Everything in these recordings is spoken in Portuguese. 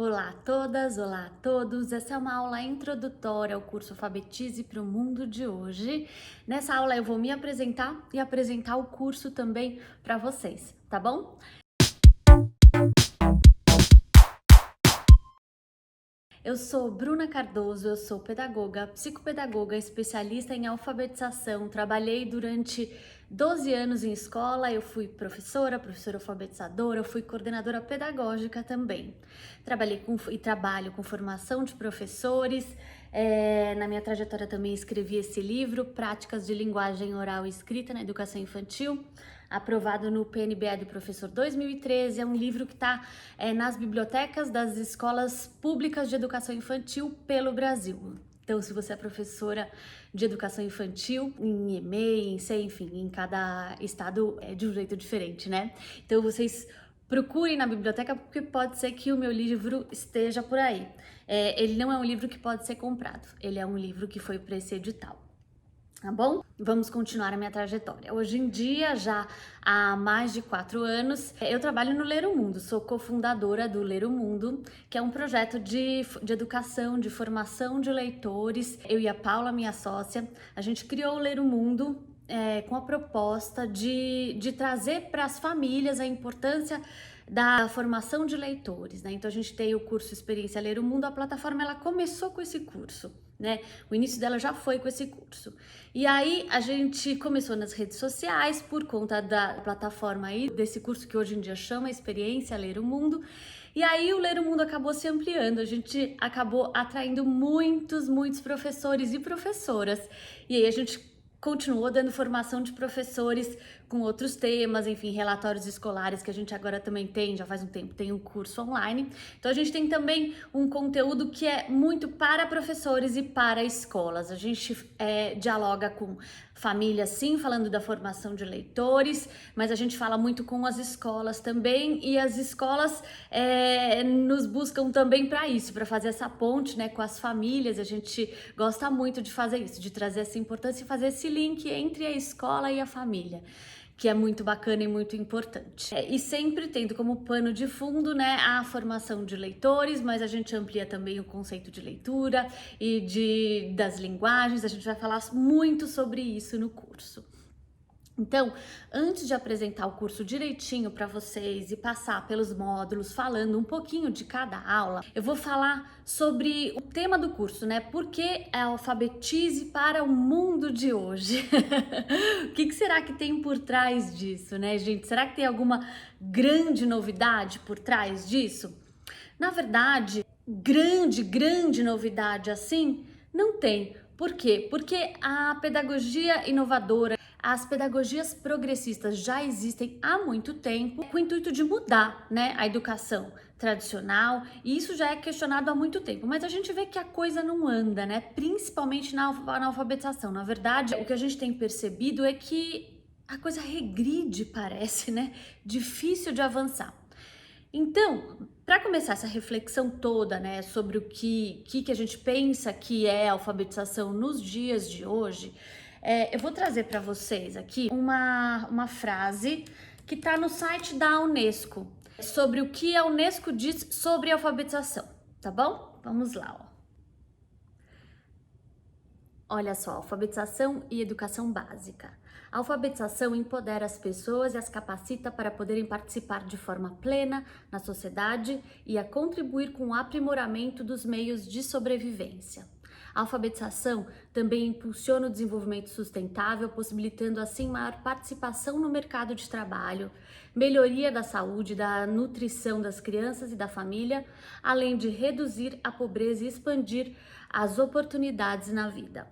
Olá a todas, olá a todos. Essa é uma aula introdutória ao curso Alfabetize para o Mundo de hoje. Nessa aula eu vou me apresentar e apresentar o curso também para vocês, tá bom? Eu sou Bruna Cardoso, eu sou pedagoga, psicopedagoga, especialista em alfabetização. Trabalhei durante 12 anos em escola, eu fui professora alfabetizadora, eu fui coordenadora pedagógica também. E trabalho com formação de professores. Na minha trajetória também escrevi esse livro, Práticas de Linguagem Oral e Escrita na Educação Infantil, aprovado no PNBE do Professor 2013. É um livro que está nas bibliotecas das escolas públicas de educação infantil pelo Brasil. Então, se você é professora de educação infantil, em EMEI, em CEI, enfim, em cada estado é de um jeito diferente, né? Então, vocês procurem na biblioteca, porque pode ser que o meu livro esteja por aí. Ele não é um livro que pode ser comprado, ele é um livro que foi para esse edital. Tá bom? Vamos continuar a minha trajetória. Hoje em dia, já há mais de 4 anos, eu trabalho no Ler o Mundo, sou cofundadora do Ler o Mundo, que é um projeto de educação, de formação de leitores. Eu e a Paula, minha sócia, a gente criou o Ler o Mundo com a proposta de trazer para as famílias a importância da formação de leitores, né? Então a gente tem o curso Experiência Ler o Mundo, a plataforma ela começou com esse curso, né? O início dela já foi com esse curso. E aí a gente começou nas redes sociais por conta da plataforma aí, desse curso que hoje em dia chama Experiência Ler o Mundo. E aí o Ler o Mundo acabou se ampliando, a gente acabou atraindo muitos professores e professoras. E aí a gente continuou dando formação de professores com outros temas, enfim, relatórios escolares que a gente agora também tem, já faz um tempo, tem um curso online. Então a gente tem também um conteúdo que é muito para professores e para escolas. A gente dialoga com famílias, sim, falando da formação de leitores, mas a gente fala muito com as escolas também, e as escolas nos buscam também para isso, para fazer essa ponte, né, com as famílias. A gente gosta muito de fazer isso, de trazer essa importância e fazer esse link entre a escola e a família, que é muito bacana e muito importante. E sempre tendo como pano de fundo, né, a formação de leitores, mas a gente amplia também o conceito de leitura e das linguagens. A gente vai falar muito sobre isso no curso. Então, antes de apresentar o curso direitinho para vocês e passar pelos módulos, falando um pouquinho de cada aula, eu vou falar sobre o tema do curso, né? Por que alfabetize para o mundo de hoje? O que será que tem por trás disso, né, gente? Será que tem alguma grande novidade por trás disso? Na verdade, grande novidade assim, não tem. Por quê? Porque a pedagogia inovadora, as pedagogias progressistas já existem há muito tempo, com o intuito de mudar, né, a educação tradicional, e isso já é questionado há muito tempo, mas a gente vê que a coisa não anda, né, principalmente na alfabetização. Na verdade, o que a gente tem percebido é que a coisa regride, parece, né, difícil de avançar. Então, para começar essa reflexão toda, né, sobre o que a gente pensa que é alfabetização nos dias de hoje, eu vou trazer para vocês aqui uma frase que está no site da Unesco, sobre o que a Unesco diz sobre alfabetização, tá bom? Vamos lá, ó. Olha só, alfabetização e educação básica. A alfabetização empodera as pessoas e as capacita para poderem participar de forma plena na sociedade e a contribuir com o aprimoramento dos meios de sobrevivência. A alfabetização também impulsiona o desenvolvimento sustentável, possibilitando assim maior participação no mercado de trabalho, melhoria da saúde, da nutrição das crianças e da família, além de reduzir a pobreza e expandir as oportunidades na vida.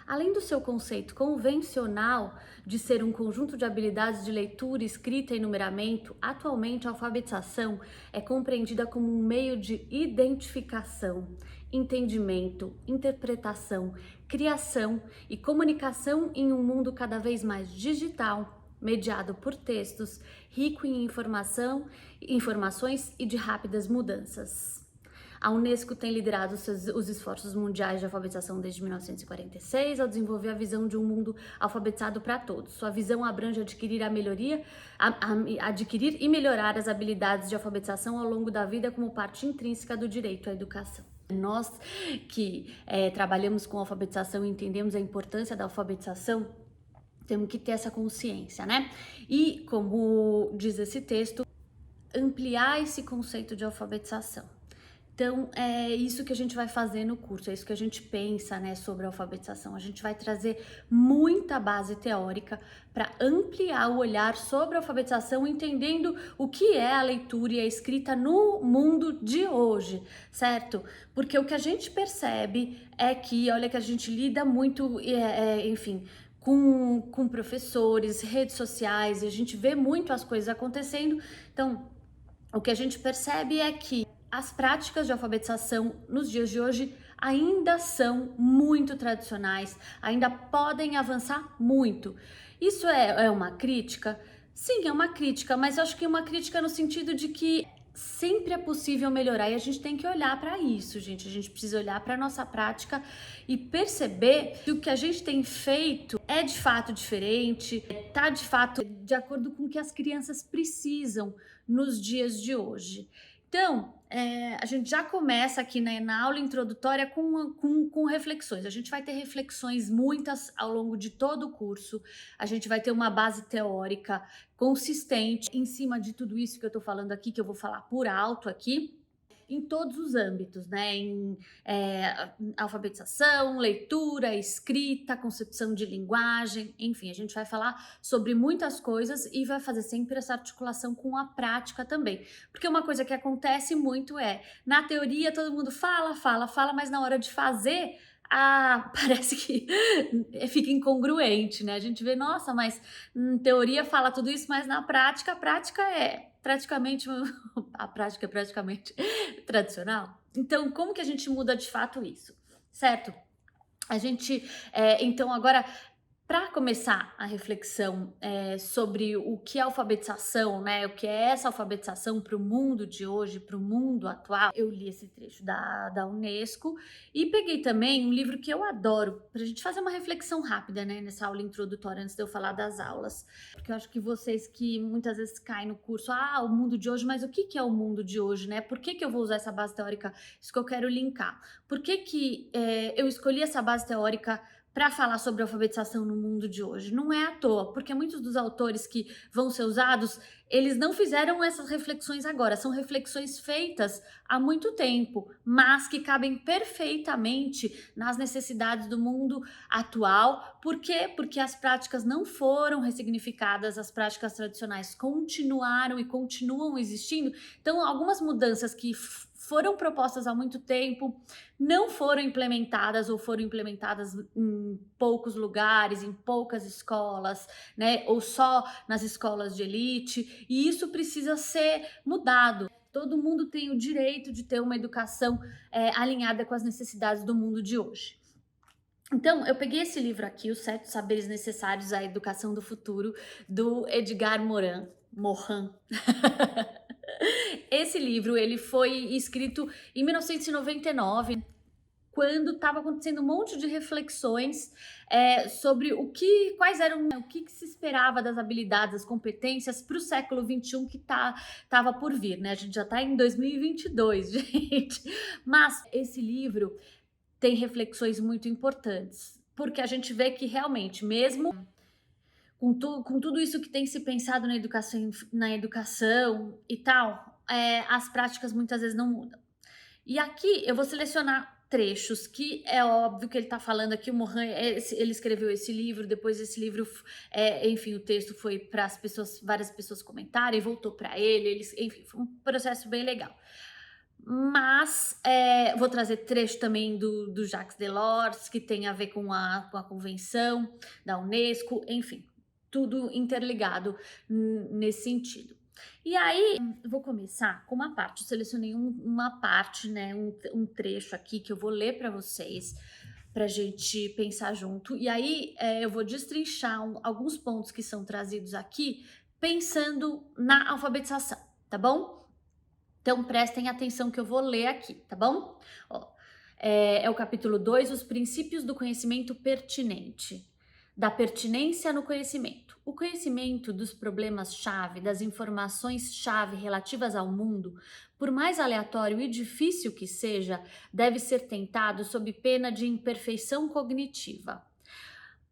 Além do seu conceito convencional de ser um conjunto de habilidades de leitura, escrita e numeramento, atualmente a alfabetização é compreendida como um meio de identificação, entendimento, interpretação, criação e comunicação em um mundo cada vez mais digital, mediado por textos, rico em informações e de rápidas mudanças. A Unesco tem liderado os esforços mundiais de alfabetização desde 1946 ao desenvolver a visão de um mundo alfabetizado para todos. Sua visão abrange adquirir e melhorar as habilidades de alfabetização ao longo da vida como parte intrínseca do direito à educação. Nós que trabalhamos com alfabetização e entendemos a importância da alfabetização, temos que ter essa consciência, né? E, como diz esse texto, ampliar esse conceito de alfabetização. Então, é isso que a gente vai fazer no curso, é isso que a gente pensa, né, sobre a alfabetização. A gente vai trazer muita base teórica para ampliar o olhar sobre a alfabetização, entendendo o que é a leitura e a escrita no mundo de hoje, certo? Porque o que a gente percebe é que, olha, que a gente lida muito, enfim, com professores, redes sociais, e a gente vê muito as coisas acontecendo. Então, o que a gente percebe é que as práticas de alfabetização nos dias de hoje ainda são muito tradicionais, ainda podem avançar muito. Isso é uma crítica? Sim, é uma crítica, mas eu acho que é uma crítica no sentido de que sempre é possível melhorar e a gente tem que olhar para isso, gente. A gente precisa olhar para a nossa prática e perceber que o que a gente tem feito é de fato diferente, tá de fato de acordo com o que as crianças precisam nos dias de hoje. Então, a gente já começa aqui, né, na aula introdutória com reflexões. A gente vai ter reflexões muitas ao longo de todo o curso. A gente vai ter uma base teórica consistente em cima de tudo isso que eu tô falando aqui, que eu vou falar por alto aqui, em todos os âmbitos, né? Em alfabetização, leitura, escrita, concepção de linguagem, enfim, a gente vai falar sobre muitas coisas e vai fazer sempre essa articulação com a prática também. Porque uma coisa que acontece muito na teoria todo mundo fala, mas na hora de fazer, parece que fica incongruente, né? A gente vê, nossa, mas em teoria fala tudo isso, mas na prática, a prática é praticamente tradicional. Então, como que a gente muda de fato isso, certo? A gente, então, agora, para começar a reflexão sobre o que é alfabetização, né? O que é essa alfabetização para o mundo de hoje, para o mundo atual, eu li esse trecho da Unesco e peguei também um livro que eu adoro, para a gente fazer uma reflexão rápida, né? Nessa aula introdutória, antes de eu falar das aulas. Porque eu acho que vocês que muitas vezes caem no curso, o mundo de hoje, mas o que é o mundo de hoje, né? Por que eu vou usar essa base teórica? Isso que eu quero linkar. Por que eu escolhi essa base teórica para falar sobre alfabetização no mundo de hoje? Não é à toa, porque muitos dos autores que vão ser usados, eles não fizeram essas reflexões agora, são reflexões feitas há muito tempo, mas que cabem perfeitamente nas necessidades do mundo atual. Por quê? Porque as práticas não foram ressignificadas, as práticas tradicionais continuaram e continuam existindo. Então, algumas mudanças que foram propostas há muito tempo, não foram implementadas ou foram implementadas em poucos lugares, em poucas escolas, né? Ou só nas escolas de elite, e isso precisa ser mudado. Todo mundo tem o direito de ter uma educação alinhada com as necessidades do mundo de hoje. Então, eu peguei esse livro aqui, Os 7 Saberes Necessários à Educação do Futuro, do Edgar Morin. Esse livro, ele foi escrito em 1999, quando estava acontecendo um monte de reflexões sobre o que se esperava das habilidades, das competências para o século XXI que estava por vir, né? A gente já está em 2022, gente. Mas esse livro tem reflexões muito importantes, porque a gente vê que realmente, mesmo com tudo isso que tem se pensado na educação e tal, as práticas muitas vezes não mudam. E aqui eu vou selecionar trechos que é óbvio que ele está falando aqui. O Morin, ele escreveu esse livro, depois esse livro, enfim, o texto foi para várias pessoas comentarem, voltou para ele, enfim, foi um processo bem legal. Mas vou trazer trecho também do Jacques Delors, que tem a ver com a convenção da Unesco, enfim, tudo interligado nesse sentido. E aí, vou começar com uma parte. Eu selecionei uma parte, né, um trecho aqui que eu vou ler para vocês, para a gente pensar junto. E aí, eu vou destrinchar alguns pontos que são trazidos aqui, pensando na alfabetização, tá bom? Então prestem atenção que eu vou ler aqui, tá bom? Ó, é o capítulo 2, os princípios do conhecimento pertinente. Da pertinência no conhecimento. O conhecimento dos problemas-chave, das informações-chave relativas ao mundo, por mais aleatório e difícil que seja, deve ser tentado sob pena de imperfeição cognitiva.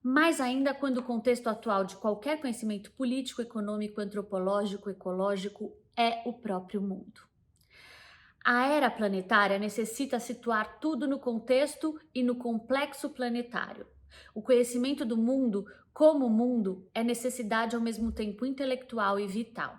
Mais ainda quando o contexto atual de qualquer conhecimento político, econômico, antropológico, ecológico é o próprio mundo. A era planetária necessita situar tudo no contexto e no complexo planetário. O conhecimento do mundo como mundo é necessidade ao mesmo tempo intelectual e vital.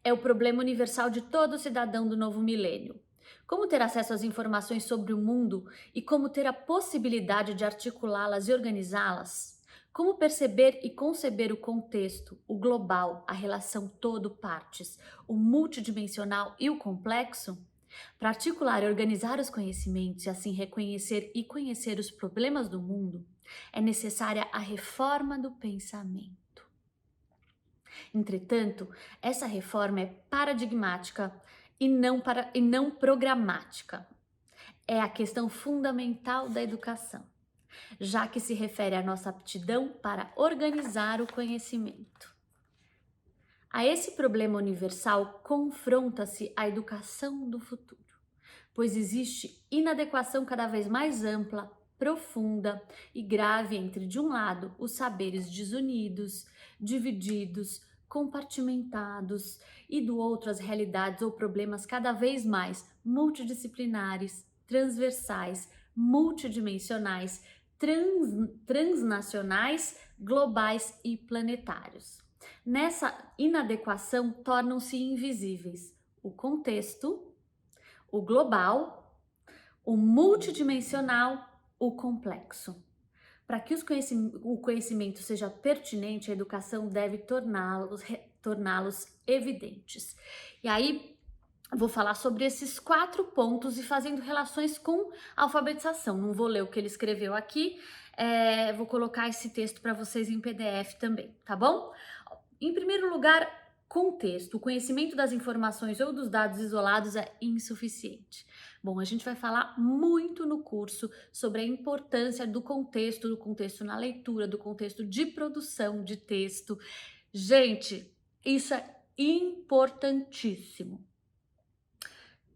É o problema universal de todo cidadão do novo milênio. Como ter acesso às informações sobre o mundo e como ter a possibilidade de articulá-las e organizá-las? Como perceber e conceber o contexto, o global, a relação todo-partes, o multidimensional e o complexo? Para articular e organizar os conhecimentos e assim reconhecer e conhecer os problemas do mundo, é necessária a reforma do pensamento. Entretanto, essa reforma é paradigmática e não programática. É a questão fundamental da educação, já que se refere à nossa aptidão para organizar o conhecimento. A esse problema universal confronta-se a educação do futuro, pois existe inadequação cada vez mais ampla, profunda e grave entre, de um lado, os saberes desunidos, divididos, compartimentados, e do outro, as realidades ou problemas cada vez mais multidisciplinares, transversais, multidimensionais, transnacionais, globais e planetários. Nessa inadequação tornam-se invisíveis o contexto, o global, o multidimensional, o complexo. Para que o conhecimento seja pertinente, a educação deve torná-los evidentes. E aí, vou falar sobre esses 4 pontos e fazendo relações com a alfabetização. Não vou ler o que ele escreveu aqui, vou colocar esse texto para vocês em PDF também, tá bom? Em primeiro lugar, contexto. O conhecimento das informações ou dos dados isolados é insuficiente. Bom, a gente vai falar muito no curso sobre a importância do contexto na leitura, do contexto de produção de texto. Gente, isso é importantíssimo.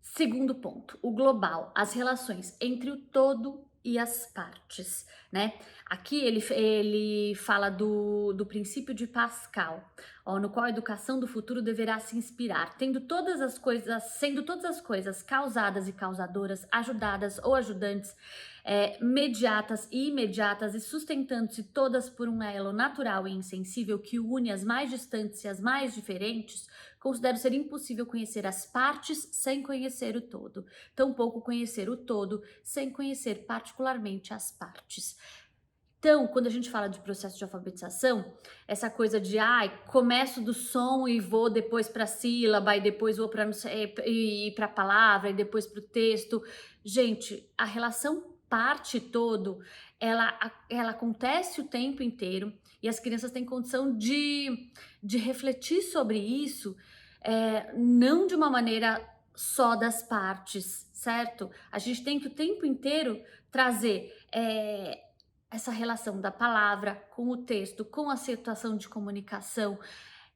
Segundo ponto, o global, as relações entre o todo e as partes, né? Aqui ele fala do princípio de Pascal, no qual a educação do futuro deverá se inspirar, sendo todas as coisas causadas e causadoras, ajudadas ou ajudantes, mediatas e imediatas e sustentando-se todas por um elo natural e insensível que une as mais distantes e as mais diferentes. Considero ser impossível conhecer as partes sem conhecer o todo, tampouco conhecer o todo sem conhecer particularmente as partes. Então, quando a gente fala de processo de alfabetização, essa coisa de começo do som e vou depois para a sílaba, e depois vou para a palavra, e depois para o texto. Gente, a relação parte-todo, ela acontece o tempo inteiro e as crianças têm condição de refletir sobre isso, não de uma maneira só das partes, certo? A gente tem que o tempo inteiro trazer essa relação da palavra com o texto, com a situação de comunicação,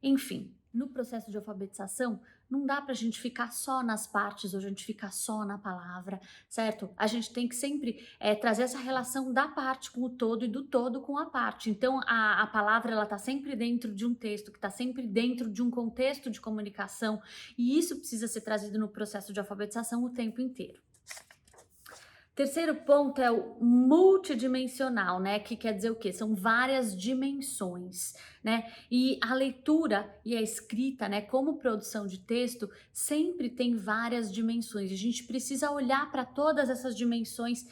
enfim. No processo de alfabetização, não dá para a gente ficar só nas partes ou a gente ficar só na palavra, certo? A gente tem que sempre trazer essa relação da parte com o todo e do todo com a parte. Então, a palavra, ela está sempre dentro de um texto, que está sempre dentro de um contexto de comunicação, e isso precisa ser trazido no processo de alfabetização o tempo inteiro. Terceiro ponto é o multidimensional, né? Que quer dizer o quê? São várias dimensões, né? E a leitura e a escrita, né, como produção de texto, sempre tem várias dimensões. A gente precisa olhar para todas essas dimensões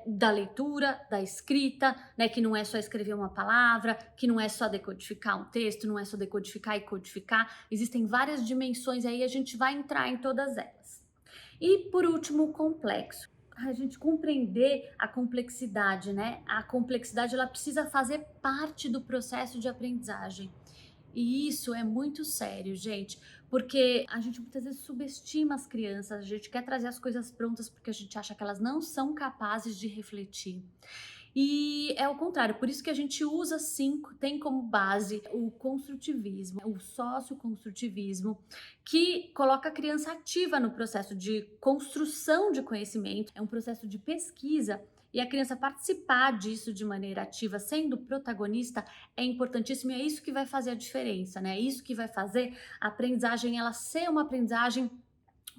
da leitura, da escrita, né? Que não é só escrever uma palavra, que não é só decodificar um texto, não é só decodificar e codificar. Existem várias dimensões aí, a gente vai entrar em todas elas. E por último, o complexo. A gente compreender a complexidade, né? A complexidade, ela precisa fazer parte do processo de aprendizagem. E isso é muito sério, gente, porque a gente muitas vezes subestima as crianças, a gente quer trazer as coisas prontas porque a gente acha que elas não são capazes de refletir. E é o contrário, por isso que a gente usa sim, tem como base o construtivismo, o socioconstrutivismo, que coloca a criança ativa no processo de construção de conhecimento, é um processo de pesquisa. E a criança participar disso de maneira ativa, sendo protagonista, é importantíssimo e é isso que vai fazer a diferença, né? É isso que vai fazer a aprendizagem ela ser uma aprendizagem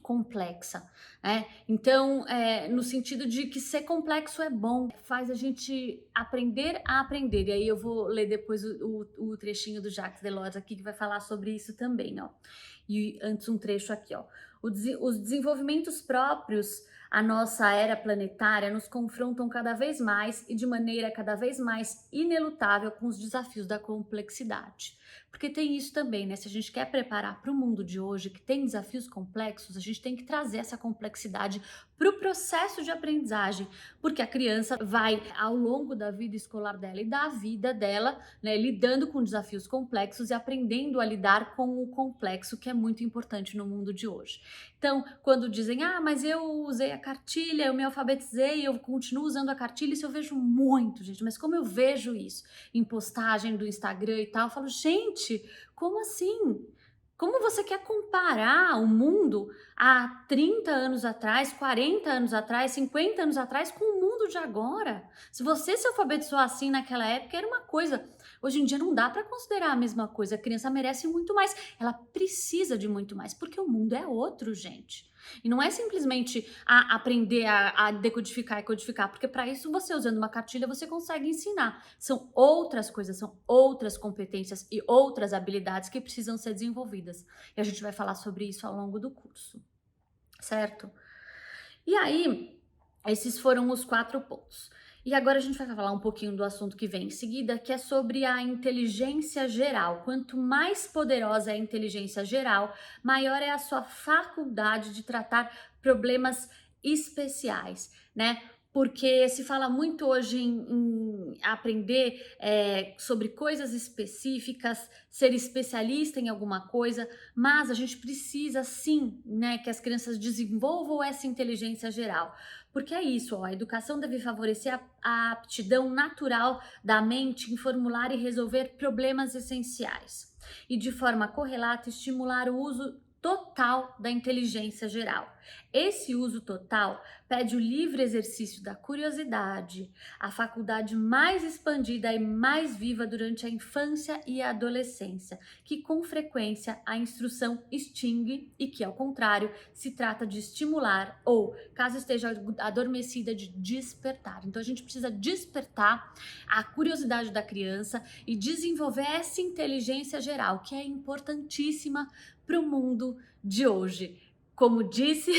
complexa, né? Então, no sentido de que ser complexo é bom, faz a gente aprender a aprender. E aí eu vou ler depois o trechinho do Jacques Delors aqui que vai falar sobre isso também, ó. E antes um trecho aqui, ó. Os desenvolvimentos próprios à nossa era planetária nos confrontam cada vez mais e de maneira cada vez mais inelutável com os desafios da complexidade. Porque tem isso também, né? Se a gente quer preparar para o mundo de hoje, que tem desafios complexos, a gente tem que trazer essa complexidade para o processo de aprendizagem, porque a criança vai, ao longo da vida escolar dela e da vida dela, né, lidando com desafios complexos e aprendendo a lidar com o complexo, que é muito importante no mundo de hoje. Então, quando dizem, mas eu usei a cartilha, eu me alfabetizei, eu continuo usando a cartilha, isso eu vejo muito, gente, mas como eu vejo isso em postagem do Instagram e tal, eu falo, gente, como assim? Como você quer comparar o mundo há 30 anos atrás, 40 anos atrás, 50 anos atrás com o mundo de agora? Se você se alfabetizou assim naquela época, era uma coisa. Hoje em dia não dá para considerar a mesma coisa. A criança merece muito mais. Ela precisa de muito mais, porque o mundo é outro, gente. E não é simplesmente aprender a decodificar e codificar, porque para isso você usando uma cartilha você consegue ensinar. São outras coisas, são outras competências e outras habilidades que precisam ser desenvolvidas. E a gente vai falar sobre isso ao longo do curso, certo? E aí, esses foram os 4 pontos. E agora a gente vai falar um pouquinho do assunto que vem em seguida, que é sobre a inteligência geral. Quanto mais poderosa é a inteligência geral, maior é a sua faculdade de tratar problemas especiais, né? Porque se fala muito hoje em aprender sobre coisas específicas, ser especialista em alguma coisa, mas a gente precisa sim, né, que as crianças desenvolvam essa inteligência geral. Porque é isso, ó, a educação deve favorecer a aptidão natural da mente em formular e resolver problemas essenciais. E de forma correlata, estimular o uso total da inteligência geral. Esse uso total pede o livre exercício da curiosidade, a faculdade mais expandida e mais viva durante a infância e a adolescência, que com frequência a instrução extingue e que, ao contrário, se trata de estimular ou, caso esteja adormecida, de despertar. Então a gente precisa despertar a curiosidade da criança e desenvolver essa inteligência geral, que é importantíssima para o mundo de hoje. Como disse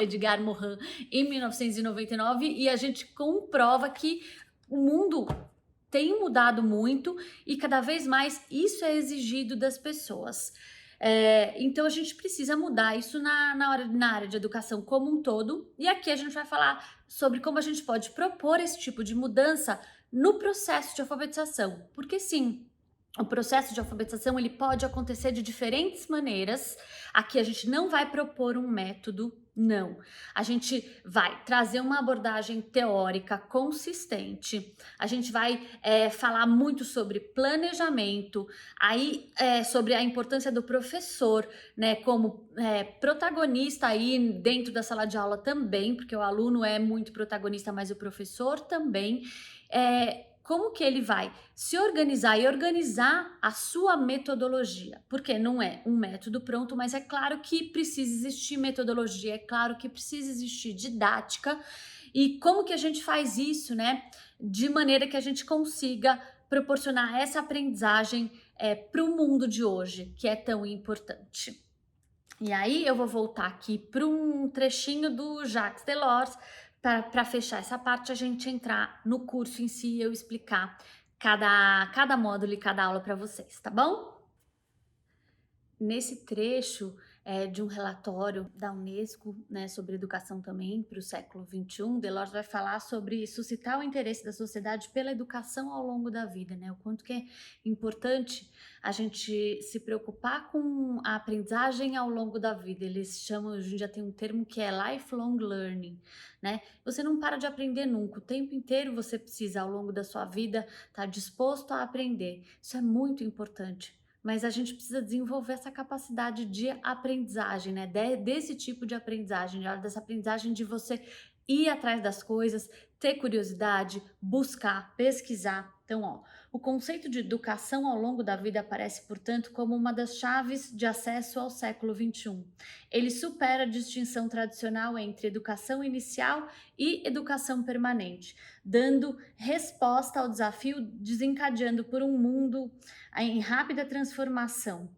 Edgar Morin em 1999, e a gente comprova que o mundo tem mudado muito e cada vez mais isso é exigido das pessoas. Então a gente precisa mudar isso na área de educação como um todo, e aqui a gente vai falar sobre como a gente pode propor esse tipo de mudança no processo de alfabetização, porque sim, o processo de alfabetização ele pode acontecer de diferentes maneiras. Aqui a gente não vai propor um método, não. A gente vai trazer uma abordagem teórica consistente. A gente vai falar muito sobre planejamento, aí sobre a importância do professor, né, como protagonista aí dentro da sala de aula também, porque o aluno é muito protagonista, mas o professor também. Como que ele vai se organizar e organizar a sua metodologia, porque não é um método pronto, mas é claro que precisa existir metodologia, é claro que precisa existir didática, e como que a gente faz isso, né, de maneira que a gente consiga proporcionar essa aprendizagem para o mundo de hoje, que é tão importante. E aí eu vou voltar aqui para um trechinho do Jacques Delors, para fechar essa parte, a gente entrar no curso em si e eu explicar cada módulo e cada aula para vocês, tá bom? Nesse trecho, de um relatório da Unesco, né, sobre educação também para o século XXI. Delors vai falar sobre suscitar o interesse da sociedade pela educação ao longo da vida, né, o quanto que é importante a gente se preocupar com a aprendizagem ao longo da vida. Eles chamam, a gente já tem um termo que é lifelong learning, né? Você não para de aprender nunca, o tempo inteiro você precisa, ao longo da sua vida, estar disposto a aprender. Isso é muito importante. Mas a gente precisa desenvolver essa capacidade de aprendizagem, né? Desse tipo de aprendizagem, dessa aprendizagem de você ir atrás das coisas, ter curiosidade, buscar, pesquisar. Então, ó, o conceito de educação ao longo da vida aparece, portanto, como uma das chaves de acesso ao século XXI. Ele supera a distinção tradicional entre educação inicial e educação permanente, dando resposta ao desafio desencadeando por um mundo em rápida transformação.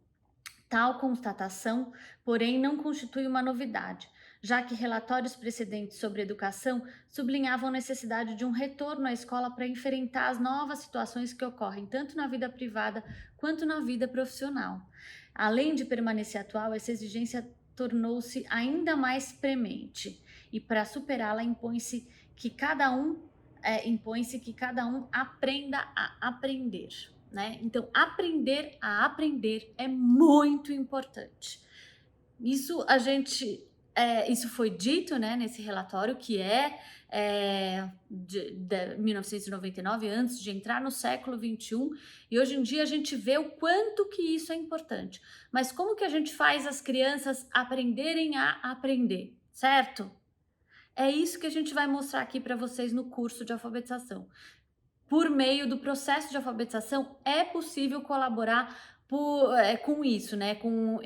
Tal constatação, porém, não constitui uma novidade, já que relatórios precedentes sobre educação sublinhavam a necessidade de um retorno à escola para enfrentar as novas situações que ocorrem tanto na vida privada quanto na vida profissional. Além de permanecer atual, essa exigência tornou-se ainda mais premente, e para superá-la impõe-se que cada um aprenda a aprender. Né? Então, aprender a aprender é muito importante. Isso isso foi dito, né, nesse relatório que de 1999, antes de entrar no século XXI, e hoje em dia a gente vê o quanto que isso é importante. Mas como que a gente faz as crianças aprenderem a aprender, certo? É isso que a gente vai mostrar aqui para vocês no curso de alfabetização. Por meio do processo de alfabetização, é possível colaborar com isso, né? Com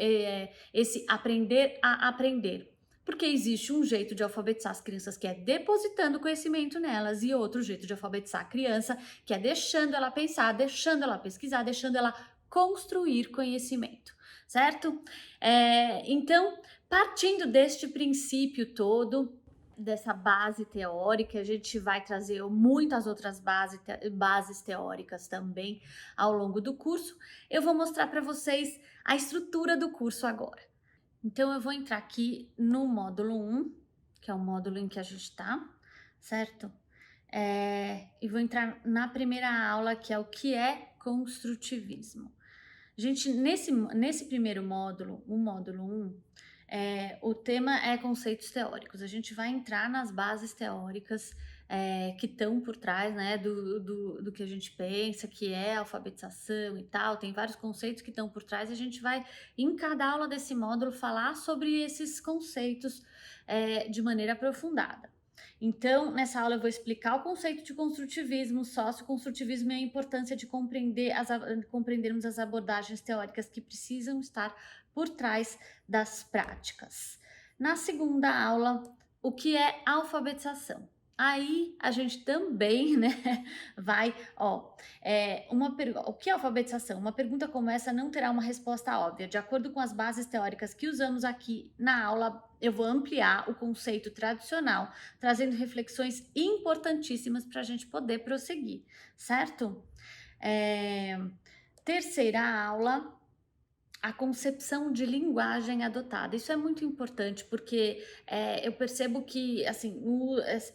esse aprender a aprender. Porque existe um jeito de alfabetizar as crianças que é depositando conhecimento nelas, e outro jeito de alfabetizar a criança que é deixando ela pensar, deixando ela pesquisar, deixando ela construir conhecimento, certo? Então, partindo deste princípio todo, dessa base teórica, a gente vai trazer muitas outras bases teóricas também ao longo do curso. Eu vou mostrar para vocês a estrutura do curso agora. Então, eu vou entrar aqui no módulo 1, que é o módulo em que a gente está, certo? E vou entrar na primeira aula, que é o que é construtivismo. Gente, nesse primeiro módulo, o módulo 1, o tema é conceitos teóricos. A gente vai entrar nas bases teóricas que estão por trás, né, do que a gente pensa, que é alfabetização e tal. Tem vários conceitos que estão por trás. A gente vai, em cada aula desse módulo, falar sobre esses conceitos de maneira aprofundada. Então, nessa aula eu vou explicar o conceito de construtivismo, socioconstrutivismo e a importância de compreendermos as abordagens teóricas que precisam estar por trás das práticas. Na segunda aula, o que é alfabetização? Aí a gente também, né, vai, o que é alfabetização? Uma pergunta como essa não terá uma resposta óbvia. De acordo com as bases teóricas que usamos aqui na aula, eu vou ampliar o conceito tradicional, trazendo reflexões importantíssimas para a gente poder prosseguir, certo? Terceira aula, a concepção de linguagem adotada. Isso é muito importante porque eu percebo que assim,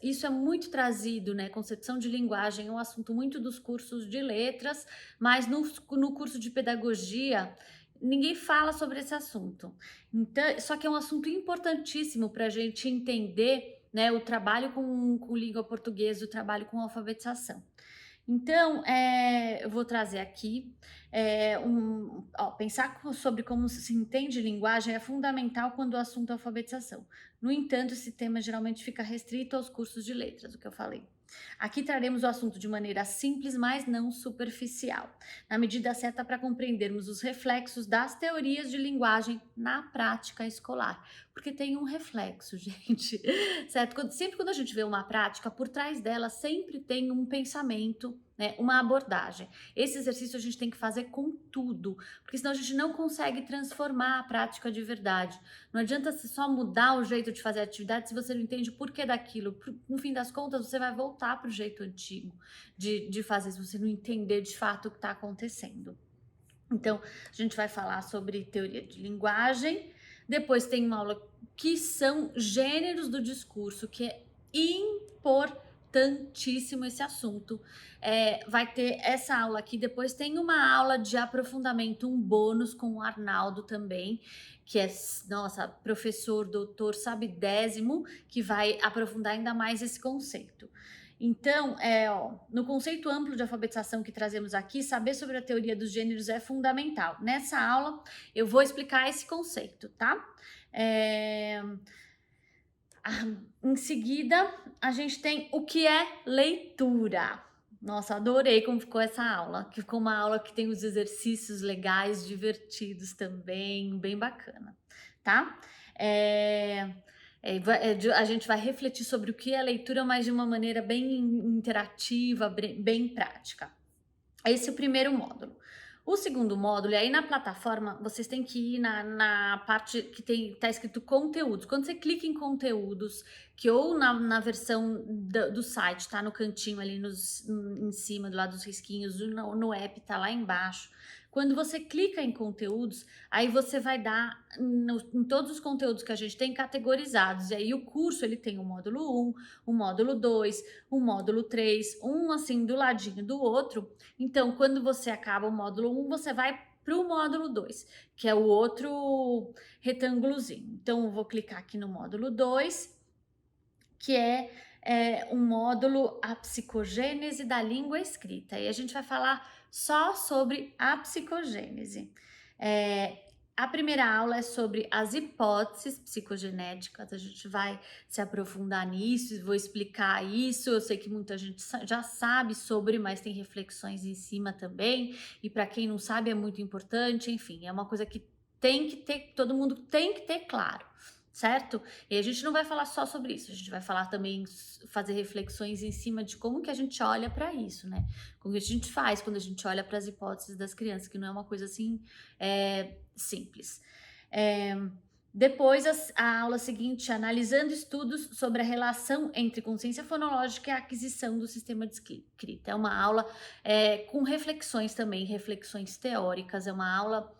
isso é muito trazido, né? Concepção de linguagem é um assunto muito dos cursos de letras, mas no curso de pedagogia ninguém fala sobre esse assunto. Então, só que é um assunto importantíssimo para a gente entender, né, o trabalho com língua portuguesa, o trabalho com alfabetização. Então, eu vou trazer aqui pensar sobre como se entende linguagem é fundamental quando o assunto é alfabetização. No entanto, esse tema geralmente fica restrito aos cursos de letras, o que eu falei. Aqui traremos o assunto de maneira simples, mas não superficial, na medida certa para compreendermos os reflexos das teorias de linguagem na prática escolar. Porque tem um reflexo, gente, certo? Sempre quando a gente vê uma prática, por trás dela sempre tem um pensamento, né, uma abordagem. Esse exercício a gente tem que fazer com tudo, porque senão a gente não consegue transformar a prática de verdade. Não adianta você só mudar o jeito de fazer a atividade se você não entende o porquê daquilo. No fim das contas, você vai voltar para o jeito antigo de fazer, se você não entender de fato o que está acontecendo. Então, a gente vai falar sobre teoria de linguagem. Depois tem uma aula que são gêneros do discurso, que é importantíssimo esse assunto. Vai ter essa aula aqui, depois tem uma aula de aprofundamento, um bônus com o Arnaldo também, que é, nossa, professor, doutor, sabidésimo, que vai aprofundar ainda mais esse conceito. Então, no conceito amplo de alfabetização que trazemos aqui, saber sobre a teoria dos gêneros é fundamental. Nessa aula, eu vou explicar esse conceito, tá? Em seguida, a gente tem o que é leitura. Nossa, adorei como ficou essa aula, que ficou uma aula que tem os exercícios legais, divertidos também, bem bacana, tá? A gente vai refletir sobre o que é leitura, mas de uma maneira bem interativa, bem prática. Esse é o primeiro módulo. O segundo módulo, e aí na plataforma, vocês têm que ir na parte que tá escrito conteúdos. Quando você clica em conteúdos, que ou na versão do site, tá no cantinho ali em cima, do lado dos risquinhos, no app tá lá embaixo. Quando você clica em conteúdos, aí você vai dar em todos os conteúdos que a gente tem categorizados. E aí o curso, ele tem o módulo 1, o módulo 2, o módulo 3, um assim do ladinho do outro. Então, quando você acaba o módulo 1, você vai para o módulo 2, que é o outro retângulozinho. Então, eu vou clicar aqui no módulo 2, que é um módulo A Psicogênese da Língua Escrita. E a gente vai falar só sobre a psicogênese. A primeira aula é sobre as hipóteses psicogenéticas, a gente vai se aprofundar nisso, vou explicar isso. Eu sei que muita gente já sabe sobre, mas tem reflexões em cima também, e para quem não sabe é muito importante, enfim, é uma coisa que tem que ter, todo mundo tem que ter claro, certo? E a gente não vai falar só sobre isso, a gente vai falar também, fazer reflexões em cima de como que a gente olha para isso, né? Como que a gente faz quando a gente olha para as hipóteses das crianças, que não é uma coisa assim simples. Depois, a aula seguinte, analisando estudos sobre a relação entre consciência fonológica e a aquisição do sistema de escrita. É uma aula com reflexões também, reflexões teóricas, é uma aula.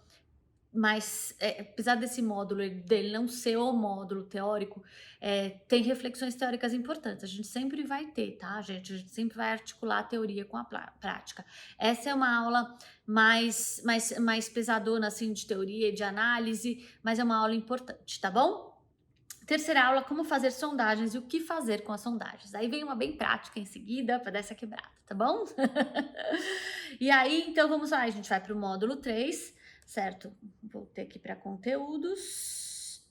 Mas, apesar desse módulo, dele não ser o módulo teórico, tem reflexões teóricas importantes. A gente sempre vai ter, tá, gente? A gente sempre vai articular a teoria com a prática. Essa é uma aula mais pesadona, assim, de teoria e de análise, mas é uma aula importante, tá bom? Terceira aula, como fazer sondagens e o que fazer com as sondagens. Aí vem uma bem prática em seguida, para dar essa quebrada, tá bom? E aí, então, vamos lá. A gente vai para o módulo 3, certo? Voltei aqui para conteúdos.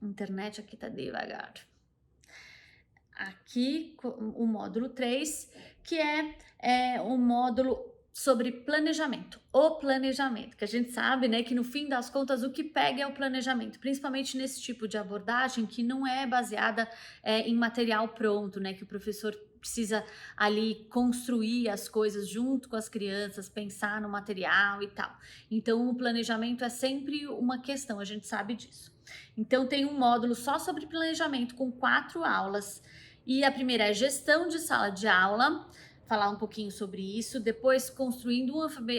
A internet aqui tá devagar. Aqui, o módulo 3, que é um módulo sobre planejamento, o planejamento, que a gente sabe, né, que no fim das contas o que pega é o planejamento, principalmente nesse tipo de abordagem que não é baseada em material pronto, né, que o professor precisa ali construir as coisas junto com as crianças, pensar no material e tal. Então, o planejamento é sempre uma questão, a gente sabe disso. Então, tem um módulo só sobre planejamento com 4 aulas. E a primeira é gestão de sala de aula, falar um pouquinho sobre isso. Depois, construindo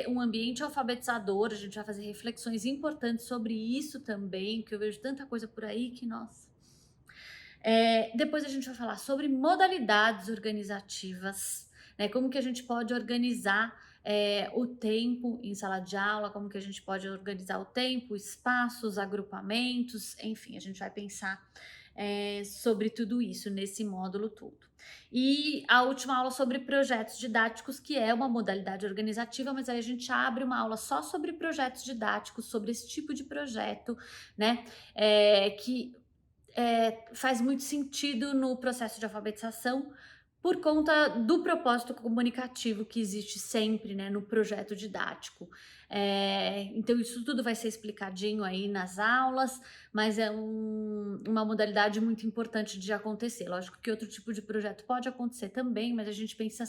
um ambiente alfabetizador, a gente vai fazer reflexões importantes sobre isso também, que eu vejo tanta coisa por aí que, nossa. Depois a gente vai falar sobre modalidades organizativas, né? Como que a gente pode organizar o tempo em sala de aula, como que a gente pode organizar o tempo, espaços, agrupamentos, enfim, a gente vai pensar sobre tudo isso nesse módulo todo. E a última aula sobre projetos didáticos, que é uma modalidade organizativa, mas aí a gente abre uma aula só sobre projetos didáticos, sobre esse tipo de projeto, né? Que faz muito sentido no processo de alfabetização por conta do propósito comunicativo que existe sempre, né, no projeto didático. Então, isso tudo vai ser explicadinho aí nas aulas, mas é uma modalidade muito importante de acontecer. Lógico que outro tipo de projeto pode acontecer também, mas se a gente pensa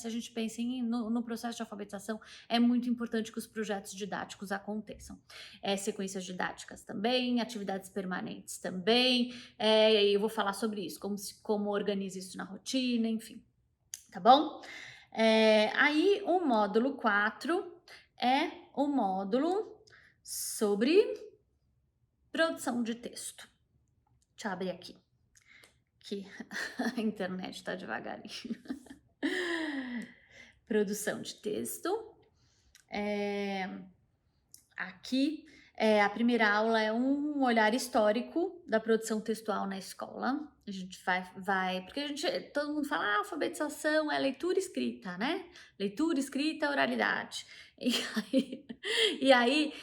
no processo de alfabetização, é muito importante que os projetos didáticos aconteçam. Sequências didáticas também, atividades permanentes também, eu vou falar sobre isso, como organiza isso na rotina, enfim. Tá bom? Aí o módulo 4 é o módulo sobre Produção de texto. Deixa eu abrir aqui, que a internet tá devagarinho. Produção de texto. Aqui, a primeira aula é um olhar histórico da produção textual na escola. A gente porque todo mundo fala, alfabetização é leitura e escrita, né? Leitura, escrita, oralidade. E aí,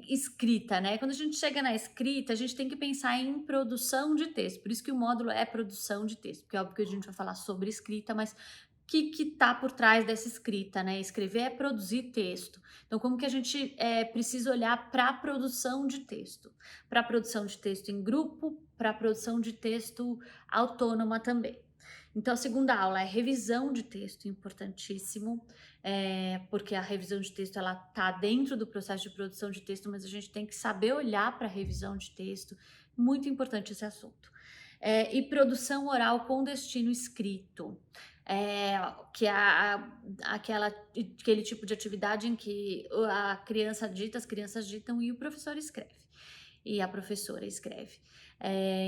escrita, né? Quando a gente chega na escrita, a gente tem que pensar em produção de texto. Por isso que o módulo é produção de texto, porque é óbvio que a gente vai falar sobre escrita, mas que tá por trás dessa escrita, né? Escrever é produzir texto. Então, como que a gente precisa olhar para a produção de texto? Para a produção de texto em grupo, para a produção de texto autônoma também. Então, a segunda aula é revisão de texto, importantíssimo, porque a revisão de texto ela tá dentro do processo de produção de texto, mas a gente tem que saber olhar para a revisão de texto. Muito importante esse assunto. E produção oral com destino escrito. Que é aquele tipo de atividade em que a criança dita, as crianças ditam e o professor escreve, e a professora escreve.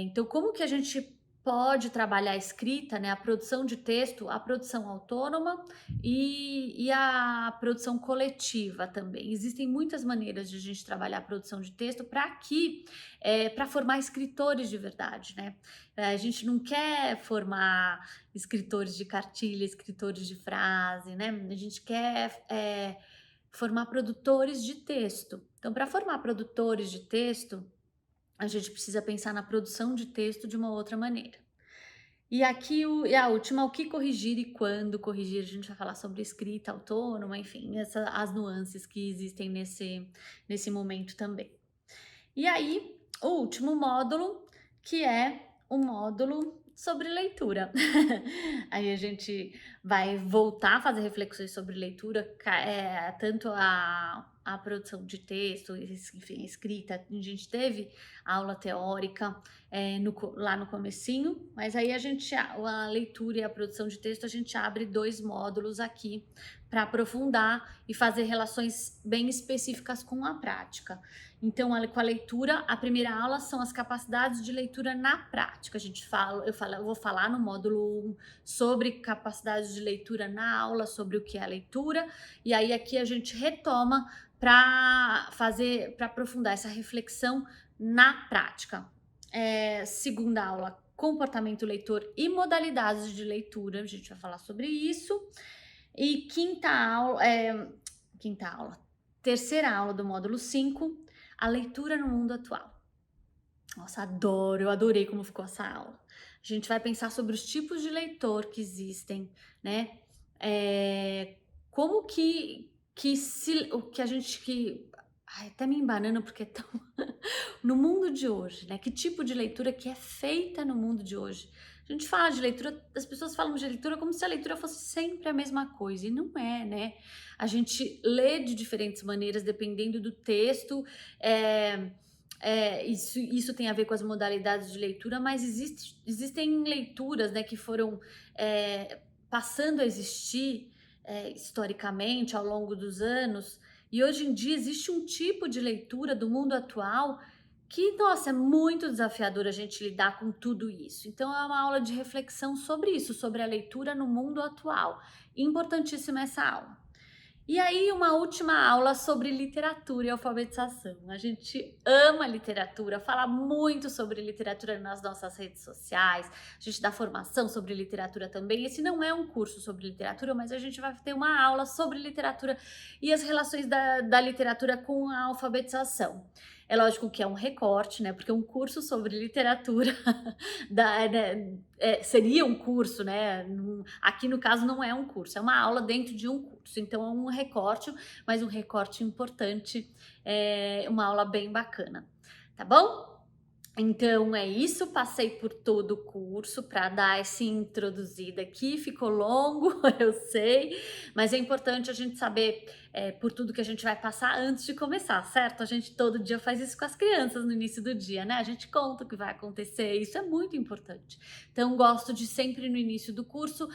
Então, como que a gente pode trabalhar a escrita, né, a produção de texto, a produção autônoma e a produção coletiva também. Existem muitas maneiras de a gente trabalhar a produção de texto para formar escritores de verdade, né? A gente não quer formar escritores de cartilha, escritores de frase, né? A gente quer formar produtores de texto. Então, para formar produtores de texto, a gente precisa pensar na produção de texto de uma outra maneira. E aqui a última, o que corrigir e quando corrigir. A gente vai falar sobre escrita autônoma, enfim, as nuances que existem nesse momento também. E aí, o último módulo, que é o módulo sobre leitura. Aí a gente vai voltar a fazer reflexões sobre leitura, tanto a produção de texto, enfim, escrita. A gente teve aula teórica lá no comecinho, mas aí a leitura e a produção de texto, a gente abre 2 módulos aqui para aprofundar e fazer relações bem específicas com a prática. Então, com a leitura, a primeira aula são as capacidades de leitura na prática. Eu vou falar no módulo 1 sobre capacidades de leitura na aula, sobre o que é a leitura, e aí aqui a gente retoma para aprofundar essa reflexão na prática. Segunda aula, comportamento leitor e modalidades de leitura, a gente vai falar sobre isso. E terceira aula do módulo 5, a leitura no mundo atual. Nossa, eu adorei como ficou essa aula. A gente vai pensar sobre os tipos de leitor que existem, né? Como Ai, até me embanando porque é tão... no mundo de hoje, né? Que tipo de leitura que é feita no mundo de hoje? A gente fala de leitura, as pessoas falam de leitura como se a leitura fosse sempre a mesma coisa, e não é, né? A gente lê de diferentes maneiras, dependendo do texto, isso tem a ver com as modalidades de leitura, mas existem leituras, né, que foram passando a existir historicamente ao longo dos anos, e hoje em dia existe um tipo de leitura do mundo atual que, nossa, é muito desafiador a gente lidar com tudo isso. Então, é uma aula de reflexão sobre isso, sobre a leitura no mundo atual. Importantíssima essa aula. E aí, uma última aula sobre literatura e alfabetização. A gente ama literatura, fala muito sobre literatura nas nossas redes sociais, a gente dá formação sobre literatura também. Esse não é um curso sobre literatura, mas a gente vai ter uma aula sobre literatura e as relações da literatura com a alfabetização. É lógico que é um recorte, né? Porque um curso sobre literatura seria um curso, né? Aqui no caso não é um curso, é uma aula dentro de um curso. Então é um recorte, mas um recorte importante, uma aula bem bacana, tá bom? Então é isso, passei por todo o curso para dar essa introduzida aqui, ficou longo, eu sei, mas é importante a gente saber por tudo que a gente vai passar antes de começar, certo? A gente todo dia faz isso com as crianças no início do dia, né? A gente conta o que vai acontecer, isso é muito importante. Então gosto de sempre no início do curso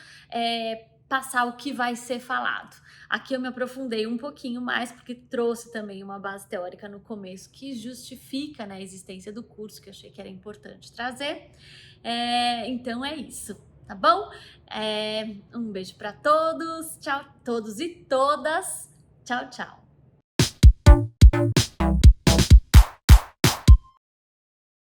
passar o que vai ser falado. Aqui eu me aprofundei um pouquinho mais, porque trouxe também uma base teórica no começo que justifica, né, a existência do curso, que eu achei que era importante trazer. Então é isso, tá bom? Um beijo para todos, tchau, todos e todas. Tchau, tchau.